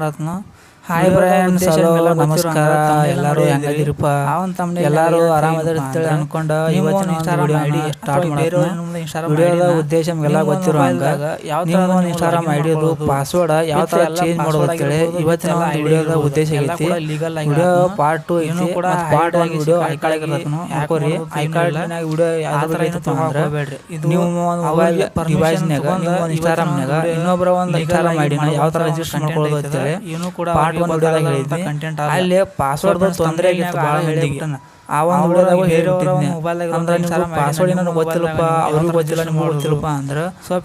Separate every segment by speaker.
Speaker 1: ರತ್ನ hi friends, hello ನಮಸ್ಕಾರ. ಎಲ್ಲರೂ ಹೆಂಗದಿರಪ್ಪ? ಎಲ್ಲರೂ ಆರಾಮದಿರ್ತೇಳಿ ಅನ್ಕೊಂಡ ಇವತ್ತಿನ ವಿಡಿಯೋ ಸ್ಟಾರ್ಟ್ ಮಾಡೋಣ. ವಿಡಿಯೋದ ಉದ್ದೇಶ ಎಲ್ಲ ಗೊತ್ತಿರೋ ಹಂಗ ನಿಮ್ಮ ಇನ್ಸ್ಟಾಗ್ರಾಮ್ ಐಡಿದು ಪಾಸ್ವರ್ಡ್ ಯಾವ ತರ ಚೇಂಜ್ ಮಾಡೋದು ಅಂತೇಳಿ ಇವತ್ತಿನ ಒಂದು ವಿಡಿಯೋದ ಉದ್ದೇಶ ಐತಿ. ವಿಡಿಯೋ ಪಾರ್ಟ್ 2 ಐತಿ. Part 1 video ಐಕಾರ್ಡ್ ಇರತ್ತನು ಹಾಕೋರಿ. ಐಕಾರ್ಡ್ ನಾಗ ವಿಡಿಯೋ ಯಾವ ತರ ಐತಿ ಅಂದ್ರೆ ನೀವು ಒಂದು ಮೊಬೈಲ್ ಡಿವೈಸ್ ನಾಗ ನಿಮ್ಮ ಇನ್ಸ್ಟಾಗ್ರಾಮ್ ನಾಗ ಇನ್ನೊಬ್ಬರ ಒಂದು ಇನ್ಸ್ಟಾಗ್ರಾಮ್ ಐಡಿ ಯಾವ ತರ ರಿಜಿಸ್ಟರ್ ಮಾಡ್ಕೊಳ್ಳೋದು ಅಂತೇಳಿ ಪಾರ್ಟ್ 1 ವಿಡಿಯೋದಾಗ ಹೇಳಿದ್ನಿ. ಅಲ್ಲಿ ಪಾಸ್ವರ್ಡ್ ತೊಂದರೆ ಆಗಿತ್ತು ಭಾಳ ಮಂದಿಗೆ. ಆ ಒಂದು ವಿಡಿಯೋದಾಗ ಹೇಳಿಬಿಟ್ಟಿದ್ನಿ. ಅಂದ್ರೆ ನಿಮ್ಗೆ ಪಾಸ್ವರ್ಡ್ ಏನೋ ಗೊತ್ತಿಲ್ಲಪ್ಪ, ಅವ್ರಿಗೂ ಗೊತ್ತಿಲ್ಲ, ನಿಮ್ಗೆ ಗೊತ್ತಿಲ್ಲಪ್ಪ ಅಂದ್ರೆ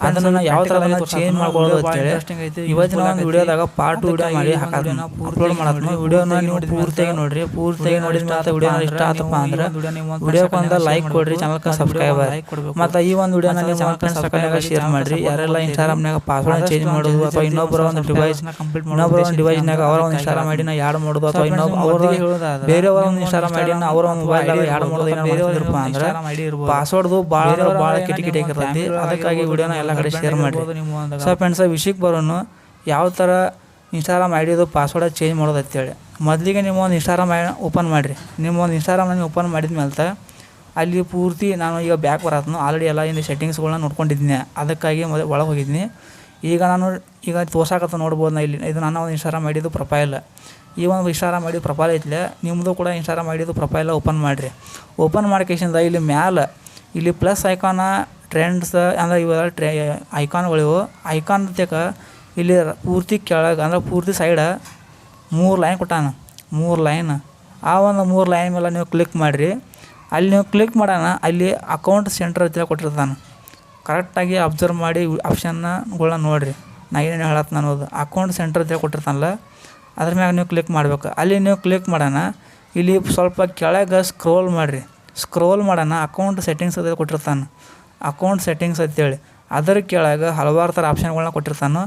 Speaker 1: ಅದನ್ನ ಯಾವ ತರ ಚೇಂಜ್ ಮಾಡ್ಕೊಳ್ಳೋದು ಅಂತೇಳಿ ಇವತ್ತಿನ ಒಂದು ವಿಡಿಯೋದಾಗ ಪಾರ್ಟ್ 2 ವಿಡಿಯೋ ಮಾಡಿ ಅಪ್ಲೋಡ್ ಮಾಡತ್ನ. ವಿಡಿಯೋನ ನೀವು ಪೂರ್ತಿಯಾಗಿ ನೋಡ್ರಿ. ಪೂರ್ತಿಯಾಗಿ ನೋಡಿದ ಮತ್ತೆ ವಿಡಿಯೋ ಇಷ್ಟ ಆತಪ್ಪ ಅಂದ್ರೆ ವಿಡಿಯೋಕ್ಕೆ ಒಂದು ಲೈಕ್ ಕೊಡ್ರಿ, ಚಾನಲ್ಗೆ ಸಬ್ಸ್ಕ್ರೈಬರ್. ಮತ್ತೆ ಈ ಒಂದು ವಿಡಿಯೋನ ನೀವು ಫ್ರೆಂಡ್ಸ್ ಸರ್ಕಲ್ನಾಗ ಶೇರ್ ಮಾಡ್ರಿ. ಯಾರೆಲ್ಲ ಇನ್ಸ್ಟಾಗ್ರಾಮ್ನಾಗ ಪಾಸ್ವರ್ಡ್ ಚೇಂಜ್ ಮಾಡೋದು ಅಥವಾ ಇನ್ನೊಬ್ಬರ ಒಂದು ಡಿವೈಸ್ನಾಗ ಅವರ ಒಂದು ಇನ್ಸ್ಟಾಗ್ರಾಮ್ ಐಡಿನ ಯಾಡ್ ಮಾಡೋದು ಅಥವಾ ಬೇರೆಯವರ ಒಂದು ಇನ್ಸ್ಟಾಗ್ರಾಮ್ ಐಡಿನ ಅವರ ಮೊಬೈಲ್ ಯಾಡ್ ಮಾಡೋದು ಏನಾಗಿರಪ್ಪ ಅಂದ್ರೆ ಪಾಸ್ವರ್ಡ್ದು ಭಾಳ ಕಿಟಕಿಟಿ ಆಗಿರ್ತೈತಿ. ಅದಕ್ಕಾಗಿ ವಿಡಿಯೋನ ಎಲ್ಲ ಕಡೆ ಶೇರ್ ಮಾಡಿ. ಸೊ ಫ್ರೆಂಡ್ಸ್, ವಿಷಯಕ್ಕೆ ಬರೋನು ಯಾವ ಥರ ಇನ್ಸ್ಟಾಗ್ರಾಮ್ ಐಡಿದು ಪಾಸ್ವರ್ಡ್ ಚೇಂಜ್ ಮಾಡೋದು ಅಂತೇಳಿ. ಮೊದಲಿಗೆ ನಿಮ್ಮ ಒಂದು ಇನ್ಸ್ಟಾಗ್ರಾಮ್ ಓಪನ್ ಮಾಡಿರಿ. ನಿಮ್ಮ ಒಂದು ಇನ್ಸ್ಟಾಗ್ರಾಮ್ನ ಓಪನ್ ಮಾಡಿದ ಮೇಲೆ ಅಲ್ಲಿ ಪೂರ್ತಿ ನಾನು ಈಗ ಬ್ಯಾಕ್ ಬರತ್ನು ಆಲ್ರೆಡಿ ಎಲ್ಲ ಇಲ್ಲಿ ಸೆಟ್ಟಿಂಗ್ಸ್ಗಳನ್ನ ನೋಡ್ಕೊಂಡಿದ್ದೀನಿ. ಅದಕ್ಕಾಗಿ ಒಳಗೆ ಹೋಗಿದ್ದೀನಿ. ಈಗ ತೋರ್ಸಾಕತ್ತ ನೋಡ್ಬೋದು. ನಾ ಇಲ್ಲಿ ಇದು ನನ್ನ ಒಂದು ಇನ್ಸ್ಟಾಗ್ರಾಮ್ ಐಡಿದು ಪ್ರೊಫೈಲ್. ಈ ಒಂದು ಇನ್ಸ್ಟಾಗ್ರಾಮ್ ಐಡಿ ಪ್ರೊಫೈಲ್ ಐತ್ಲೆ, ನಿಮ್ಮದು ಕೂಡ ಇನ್ಸ್ಟಾಗ್ರಾಮ್ ಐಡಿದು ಪ್ರೊಫೈಲ ಓಪನ್ ಮಾಡಿರಿ. ಓಪನ್ ಮಾಡ್ಕೇಶಿಂದ ಇಲ್ಲಿ ಮ್ಯಾಲೆ ಇಲ್ಲಿ ಪ್ಲಸ್ ಐಕಾನ ಟ್ರೆಂಡ್ಸ್ ಅಂದ್ರೆ ಇವೆಲ್ಲ ಐಕಾನ್ಗಳಿವು. ಐಕಾನ್ ತೇಕ ಇಲ್ಲಿ ಪೂರ್ತಿ ಕೆಳಗೆ ಅಂದ್ರೆ ಪೂರ್ತಿ ಸೈಡ 3 ಲೈನ್ ಕೊಟ್ಟಾನ. 3 ಲೈನ್. ಆ ಒಂದು 3 ಲೈನ್ ಮೇಲೆ ನೀವು ಕ್ಲಿಕ್ ಮಾಡಿರಿ. ಅಲ್ಲಿ ನೀವು ಕ್ಲಿಕ್ ಮಾಡೋಣ, ಅಲ್ಲಿ ಅಕೌಂಟ್ ಸೆಂಟರ್ ಅಂತ ಕೊಟ್ಟಿರ್ತಾನೆ. ಕರೆಕ್ಟಾಗಿ ಅಬ್ಸರ್ವ್ ಮಾಡಿ ಆಪ್ಷನ್ಗಳನ್ನ ನೋಡಿರಿ. ನಾ ಏನೇನು ಹೇಳತ್ತೆ ಅನ್ನೋದು ಅಕೌಂಟ್ ಸೆಂಟರ್ ಅಂತ ಕೊಟ್ಟಿರ್ತಾನಲ್ಲ, ಅದ್ರ ಮ್ಯಾಗ ನೀವು ಕ್ಲಿಕ್ ಮಾಡಬೇಕು. ಅಲ್ಲಿ ನೀವು ಕ್ಲಿಕ್ ಮಾಡೋಣ, ಇಲ್ಲಿ ಸ್ವಲ್ಪ ಕೆಳಗೆ ಸ್ಕ್ರೋಲ್ ಮಾಡಿರಿ. ಸ್ಕ್ರೋಲ್ ಮಾಡೋಣ, ಅಕೌಂಟ್ ಸೆಟ್ಟಿಂಗ್ಸ್ ಅಂತ ಕೊಟ್ಟಿರ್ತಾನೆ. ಅಕೌಂಟ್ ಸೆಟ್ಟಿಂಗ್ಸ್ ಅಂತೇಳಿ ಅದರ ಕೆಳಗೆ ಹಲವಾರು ಥರ ಆಪ್ಷನ್ಗಳನ್ನ ಕೊಟ್ಟಿರ್ತಾನೆ.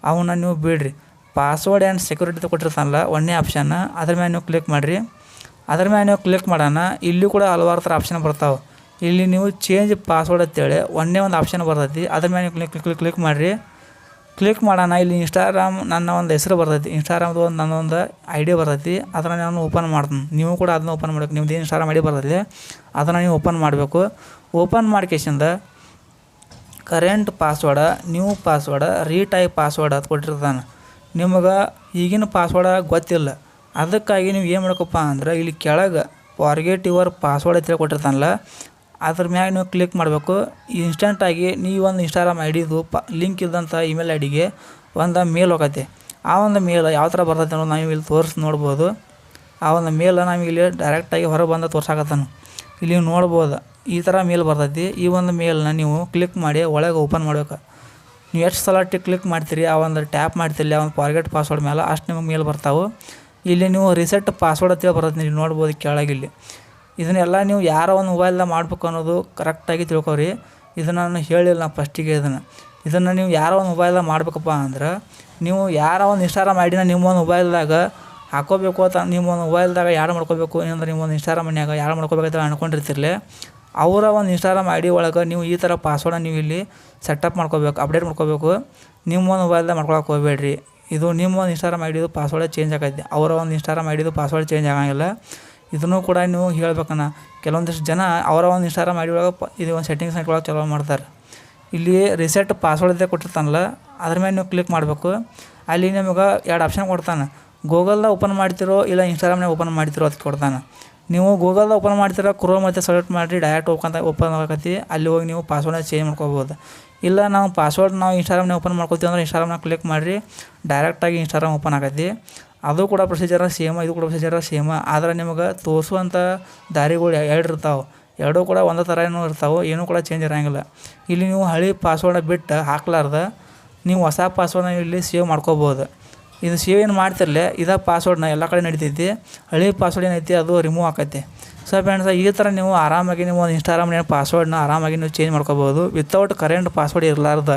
Speaker 1: ಅವನ್ನ ನೀವು ಬಿಡ್ರಿ. ಪಾಸ್ವರ್ಡ್ ಆ್ಯಂಡ್ ಸೆಕ್ಯೂರಿಟಿ ಕೊಟ್ಟಿರ್ತಾನಲ್ಲ ಒಂದೇ ಆಪ್ಷನ್, ಅದ್ರ ಮ್ಯಾಗ ನೀವು ಕ್ಲಿಕ್ ಮಾಡಿರಿ. ಅದ್ರ ಮ್ಯಾಗ ನೀವು ಕ್ಲಿಕ್ ಮಾಡೋಣ, ಇಲ್ಲಿ ಕೂಡ ಹಲವಾರು ಥರ ಆಪ್ಷನ್ ಬರ್ತಾವೆ. ಇಲ್ಲಿ ನೀವು ಚೇಂಜ್ ಪಾಸ್ವರ್ಡ್ ಅಂತೇಳಿ ಒಂದೇ ಒಂದು ಆಪ್ಷನ್ ಬರ್ತೈತಿ. ಅದ್ರ ಮ್ಯಾಗ ನೀವು ಕ್ಲಿಕ್ ಮಾಡಿರಿ. ಕ್ಲಿಕ್ ಮಾಡೋಣ, ಇಲ್ಲಿ ಇನ್ಸ್ಟಾಗ್ರಾಮ್ ನನ್ನ ಒಂದು ಹೆಸರು ಬರ್ತೈತಿ. ಇನ್ಸ್ಟಾಗ್ರಾಮ್ದು ಒಂದು ನನ್ನೊಂದು ಐಡಿ ಬರ್ತೈತಿ. ಅದನ್ನು ನಾನು ಓಪನ್ ಮಾಡ್ತೀನಿ. ನೀವು ಕೂಡ ಅದನ್ನ ಓಪನ್ ಮಾಡಬೇಕು. ನಿಮ್ದು ಇನ್ಸ್ಟಾಗ್ರಾಮ್ ಐಡಿ ಬರ್ತೈತಿ, ಅದನ್ನು ನೀವು ಓಪನ್ ಮಾಡಬೇಕು. ಓಪನ್ ಮಾಡ್ಕೇಶಿಂದ current password, new password, retype password ಅದು ಕೊಟ್ಟಿರ್ತಾನೆ. ನಿಮಗೆ ಈಗಿನ ಪಾಸ್ವರ್ಡ ಗೊತ್ತಿಲ್ಲ. ಅದಕ್ಕಾಗಿ ನೀವು ಏನು ಮಾಡ್ಕಪ್ಪ ಅಂದ್ರೆ ಇಲ್ಲಿ ಕೆಳಗೆ ಫಾರ್ಗೆಟ್ ಯುವರ್ ಪಾಸ್ವರ್ಡ್ ಅಂತ ಕೊಟ್ಟಿರ್ತಾನಲ್ಲ, ಅದ್ರ ಮ್ಯಾಗ ನೀವು ಕ್ಲಿಕ್ ಮಾಡಬೇಕು. ಇನ್ಸ್ಟೆಂಟಾಗಿ ನೀವು ಒಂದು ಇನ್ಸ್ಟಾಗ್ರಾಮ್ ಐಡಿದು ಲಿಂಕ್ ಇದ್ದಂಥ ಇಮೇಲ್ ಐಡಿಗೆ ಒಂದು ಮೇಲ್ ಹೋಗತ್ತೆ. ಆ ಒಂದು ಮೇಲ್ ಯಾವ ಥರ ಬರ್ತೈತೆ ಅನ್ನೋದು ನಾವು ಇಲ್ಲಿ ನೋಡ್ಬೋದು. ಆ ಒಂದು ಮೇಲ್ ನಾವು ಇಲ್ಲಿ ಡೈರೆಕ್ಟಾಗಿ ಹೊರಗೆ ಬಂದು ತೋರ್ಸಾಕತ್ತಾನು. ಇಲ್ಲಿ ನೀವು ನೋಡ್ಬೋದು, ಈ ಥರ ಮೇಲ್ ಬರ್ತೈತಿ. ಈ ಒಂದು ಮೇಲ್ನ ನೀವು ಕ್ಲಿಕ್ ಮಾಡಿ ಒಳಗೆ ಓಪನ್ ಮಾಡ್ಬೇಕು. ನೀವು ಎಷ್ಟು ಸಲ ಕ್ಲಿಕ್ ಮಾಡ್ತೀರಿ, ಆ ಒಂದು ಟ್ಯಾಪ್ ಮಾಡ್ತೀರಿ ಆ ಒಂದು ಫಾರ್ಗೆಟ್ ಪಾಸ್ವರ್ಡ್ ಮೇಲೆ, ಅಷ್ಟು ನಿಮಗೆ ಮೇಲ್ ಬರ್ತಾವೆ. ಇಲ್ಲಿ ನೀವು ರಿಸೆಟ್ ಪಾಸ್ವರ್ಡ್ ಅಂತೇಳಿ ಬರ್ತೈತಿ. ನೀವು ನೋಡ್ಬೋದು ಕೆಳಗಿಲ್ಲಿ. ಇದನ್ನೆಲ್ಲ ನೀವು ಯಾರೋ ಒಂದು ಮೊಬೈಲ್ದಾಗ ಮಾಡ್ಬೇಕು ಅನ್ನೋದು ಕರೆಕ್ಟಾಗಿ ತಿಳ್ಕೊರಿ. ಇದನ್ನು ನಾನು ಹೇಳಿಲ್ಲ ಫಸ್ಟಿಗೆ. ಇದನ್ನು ನೀವು ಯಾರೋ ಒಂದು ಮೊಬೈಲ್ದಾಗ ಮಾಡ್ಬೇಕಪ್ಪ ಅಂದ್ರೆ ನೀವು ಯಾರೋ ಒಂದು ಇನ್ಸ್ಟಾಗ್ರಾಮ್ ಐಡಿನ ನಿಮ್ಮ ಒಂದು ಮೊಬೈಲ್ದಾಗ ಹಾಕೋಬೇಕು ಅಂತ ನಿಮ್ಮ ಒಂದು ಮೊಬೈಲ್ದಾಗ ಯಾರು ಮಾಡ್ಕೋಬೇಕು ಏನಂದ್ರೆ ನಿಮ್ಮ ಒಂದು ಇನ್ಸ್ಟಾಗ್ರಾಮ್ ಮನ್ಯಾಗ ಯಾರು ಮಾಡ್ಕೋಬೇಕಂತ ಅನ್ಕೊಂಡಿರ್ತಿರ್ಲಿ, ಅವರ ಒಂದು ಇನ್ಸ್ಟಾಗ್ರಾಮ್ ಐಡಿ ಒಳಗೆ ನೀವು ಈ ಥರ ಪಾಸ್ವರ್ಡನ್ನ ನೀವು ಇಲ್ಲಿ ಸೆಟಪ್ ಮಾಡ್ಕೋಬೇಕು, ಅಪ್ಡೇಟ್ ಮಾಡ್ಕೋಬೇಕು. ನಿಮ್ಮ ಒಂದು ಮೊಬೈಲ್ದಾಗ ಮಾಡ್ಕೊಳಕ್ಕೆ ಹೋಗಬೇಡ್ರಿ. ಇದು ನಿಮ್ಮ ಒಂದು ಇನ್ಸ್ಟಾಗ್ರಾಮ್ ಐಡಿದು ಪಾಸ್ವರ್ಡ್ ಚೇಂಜ್ ಆಗೈತೆ. ಅವರ ಒಂದು ಇನ್ಸ್ಟಾಗ್ರಾಮ್ ಐಡಿದು ಪಾಸ್ವರ್ಡ್ ಚೇಂಜ್ ಆಗಂಗಿಲ್ಲ. ಇದನ್ನು ಕೂಡ ನೀವು ಹೇಳ್ಬೇಕನ್ನ. ಕೆಲವೊಂದಿಷ್ಟು ಜನ ಅವರ ಒಂದು ಇನ್ಸ್ಟಾಗ್ರಾಮ್ ಐಡಿ ಒಳಗೆ ಇದು ಒಂದು ಸೆಟ್ಟಿಂಗ್ಸ್ ಇಟ್ಕೊಳಕ್ಕೆ ಚಲೋ ಮಾಡ್ತಾರೆ. ಇಲ್ಲಿ ರಿಸೆಟ್ ಪಾಸ್ವರ್ಡ್ ಅಂತ ಕೊಟ್ಟಿರ್ತಾನಲ್ಲ, ಅದ್ರ ಮೇಲೆ ನೀವು ಕ್ಲಿಕ್ ಮಾಡಬೇಕು. ಅಲ್ಲಿ ನಿಮಗೆ 2 ಆಪ್ಷನ್ ಕೊಡ್ತಾನೆ. ಗೂಗಲ್ದಾಗ ಓಪನ್ ಮಾಡ್ತಿರೋ ಇಲ್ಲ ಇನ್ಸ್ಟಾಗ್ರಾಮ್ನಾಗ ಓಪನ್ ಮಾಡ್ತಿರೋ ಅದಕ್ಕೆ ಕೊಡ್ತಾನೆ. ನೀವು ಗೂಗಲ್ದಾಗ ಓಪನ್ ಮಾಡ್ತಿರೋ ಕ್ರೋಮ್ ಮತ್ತು ಸೆಲೆಕ್ಟ್ ಮಾಡಿರಿ, ಡೈರೆಕ್ಟ್ ಓಪನ್ ಆಗತ್ತೆ. ಅಲ್ಲಿ ಹೋಗಿ ನೀವು ಪಾಸ್ವರ್ಡ್ನ ಚೇಂಜ್ ಮಾಡ್ಕೋಬೋದು. ಇಲ್ಲ ನಾವು ಇನ್ಸ್ಟಾಗ್ರಾಮ್ನಾಗ ಓಪನ್ ಮಾಡ್ಕೋತೀವಿ ಅಂದ್ರೆ ಇನ್ಸ್ಟಾಗ್ರಾಮ್ನಾಗ ಕ್ಲಿಕ್ ಮಾಡಿರಿ, ಡೈರೆಕ್ಟಾಗಿ ಇನ್ಸ್ಟಾಗ್ರಾಮ್ ಓಪನ್ ಆಗತ್ತೆ. ಅದು ಕೂಡ ಪ್ರೊಸೀಜರ ಸೇಮ, ಇದು ಕೂಡ ಪ್ರೊಸೀಜರ ಸೇಮ. ಆದರೆ ನಿಮಗೆ ತೋರಿಸುವಂಥ ದಾರಿಗಳು 2 ಇರ್ತಾವೆ. 2 ಕೂಡ ಒಂದೇ ಥರ ಏನೂ ಇರ್ತಾವೆ, ಏನೂ ಕೂಡ ಚೇಂಜ್ ಇರೋಂಗಿಲ್ಲ. ಇಲ್ಲಿ ನೀವು ಹಳೆ ಪಾಸ್ವರ್ಡ ಬಿಟ್ಟು ಹಾಕ್ಲಾರ್ದ ನೀವು ಹೊಸ ಪಾಸ್ವರ್ಡ್ನ ಇಲ್ಲಿ ಸೇವ್ ಮಾಡ್ಕೋಬೋದು. ಇದು ಸೇವ್ ಏನು ಮಾಡ್ತಿರಲಿ, ಇದೇ ಪಾಸ್ವರ್ಡ್ನ ಎಲ್ಲ ಕಡೆ ನಡಿತೈತಿ. ಹಳೆ ಪಾಸ್ವರ್ಡ್ ಏನೈತಿ ಅದು ರಿಮೂವ್ ಆಕೈತಿ. ಸೊ ಫ್ರೆಂಡ್ಸ್, ಈ ಥರ ನೀವು ಆರಾಮಾಗಿ ನೀವು ಒಂದು ಇನ್ಸ್ಟಾಗ್ರಾಮ್ನ ಪಾಸ್ವರ್ಡ್ನ ಆರಾಮಾಗಿ ನೀವು ಚೇಂಜ್ ಮಾಡ್ಕೋಬೋದು ವಿತೌಟ್ ಕರೆಂಟ್ ಪಾಸ್ವರ್ಡ್ ಇರಲಾರ್ದ.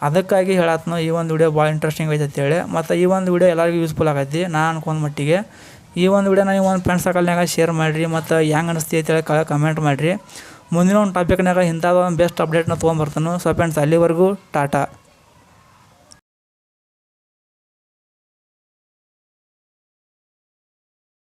Speaker 1: ಅದಕ್ಕಾಗಿ ಹೇಳತ್ನು ಈ ಒಂದು ವಿಡಿಯೋ ಭಾಳ ಇಂಟ್ರೆಸ್ಟಿಂಗ್ ಐತೆ ಅಂತೇಳಿ. ಮತ್ತು ಈ ಒಂದು ವಿಡಿಯೋ ಎಲ್ಲರಿಗೂ ಯೂಸ್ಫುಲ್ ಆಗೈತಿ ನಾನು ಅನ್ಕೊಂಡ ಮಟ್ಟಿಗೆ. ಈ ಒಂದು ವಿಡಿಯೋನ ನೀವು ಒಂದು ಫ್ರೆಂಡ್ಸ್ ಸರ್ಕಲ್ನಾಗ ಶೇರ್ ಮಾಡಿರಿ. ಮತ್ತು ಹೆಂಗೆ ಅನಿಸ್ತಿ ಅಂತೇಳಿ ಕಮೆಂಟ್ ಮಾಡಿರಿ. ಮುಂದಿನ ಒಂದು ಟಾಪಿಕ್ನಾಗ ಇಂಥದ್ದು ಒಂದು ಬೆಸ್ಟ್ ಅಪ್ಡೇಟ್ನ ತೊಗೊಂಬರ್ತಾನೆ. ಸೊ ಫ್ರೆಂಡ್ಸ್, ಅಲ್ಲಿವರೆಗೂ ಟಾಟಾ.